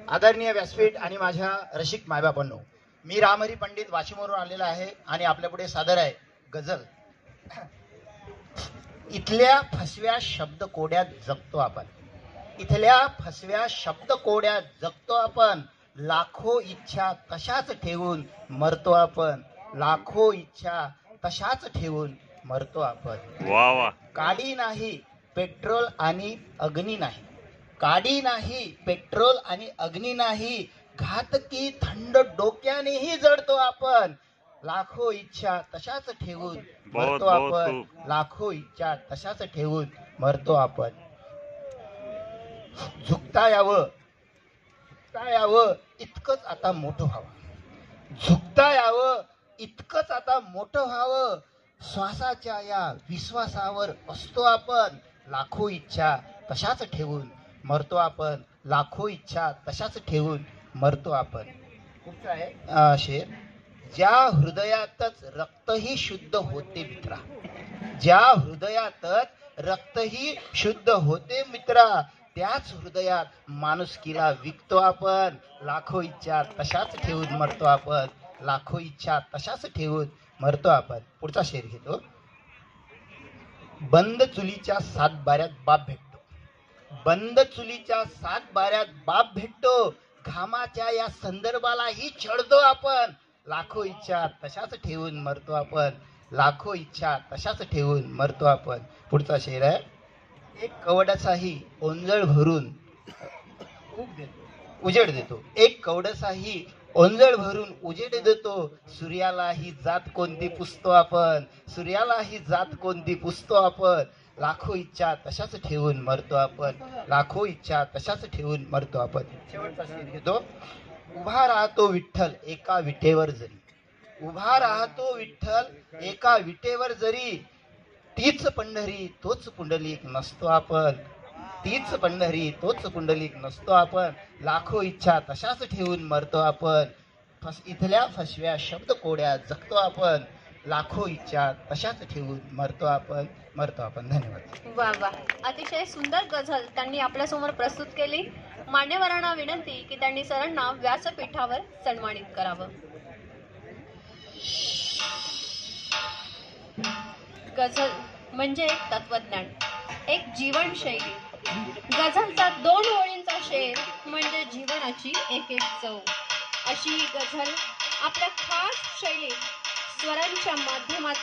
आदरणीय व्यासपीठ आणि माझ्या रसिक मायबापांनो, मी रामहरी पंडित वाशिमवरून आलेला आहे आणि आपल्यापुढे सादर आहे गझल. इथल्या फसव्या शब्द कोड्यात जगतो आपण, इथल्या फसव्या शब्द कोड्यात जगतो आपण. लाखो इच्छा तशाच ठेवून मरतो आपण, लाखो इच्छा तशाच ठेवून मरतो आपण. वा वा. काडी नाही पेट्रोल आणि अग्नी नाही, काडी नाही पेट्रोल आणि अग्नी नाही, घातकी थंड डोक्यानेही जडतो आपण. लाखो इच्छा तशाच ठेवून मरतो आपण, लाखो इच्छा तशाच ठेवून मरतो आपण. झुकता यावं इतकंच आता मोठं व्हावं, झुकता यावं इतकंच आता मोठं व्हावं. श्वासाच्या या विश्वासावर असतो आपण, लाखो इच्छा तशाच ठेवून मरतो आपण, लाखो इच्छा तशाच ठेवून मरतो आपण. कुठचा आहे शेर? ज्या हृदयातच रक्तही शुद्ध होते मित्रा, ज्या हृदयातच रक्तही शुद्ध होते मित्रा, त्याच हृदयात माणुसकीला विकतो आपण. लाखो इच्छा तशाच ठेवून मरतो आपण, लाखो इच्छा तशाच ठेवून मरतो आपण. पुढचा शेर घेतो. बंद चुलीच्या सातबाऱ्यात बाप भेटतो, बंद चुलीच्या सातबाऱ्यात बाप भेटतो, घामाच्या या संदर्भालाही छळतो आपण. लाखो इच्छा तशाच ठेवून मरतो आपण, लाखो इच्छा तशाच ठेवून मरतो आपण. पुढचा शेर आहे. एक कवडाचाही ओंजळ भरून उजेड देतो, एक कवडसाही ओंजळ भरून उजेड देतो, सूर्यालाही जात कोणती पुसतो आपण, सूर्यालाही जात कोणती पुसतो आपण. लाखो इच्छा तशाच ठेवून मरतो आपण, लाखो इच्छा तशाच ठेवून मरतो आपण. शेवटचा शेर घेतो. उभा राहतो विठ्ठल एका विटेवर जरी, उभा राहतो विठ्ठल एका विटेवर जरी, तीच पंढरी तोच पुंडलिक नसतो आपण, तीच पंढरी तोच पुंडलिक नसतो आपण. लाखो इच्छा तशाच ठेवून मरतो आपण, इथल्या फसव्या शब्द कोड्या जगतो आपण, लाखो इच्छा तशाच ठेवून मरतो आपण, मरतो आपण. धन्यवाद. वा वा, अतिशय सुंदर गझल त्यांनी आपल्यासमोर प्रस्तुत केली. मान्यवरांना विनंती की त्यांनी सरांना व्यासपीठावर सन्मानित करावं. गझल म्हणजे तत्वज्ञान, एक जीवनशैली. गझलचा 2 ओळींचा शेर म्हणजे जीवनाची एक एक चव. अशी गझल आपल्या खास शैलीत स्वरांच्या माध्यमातून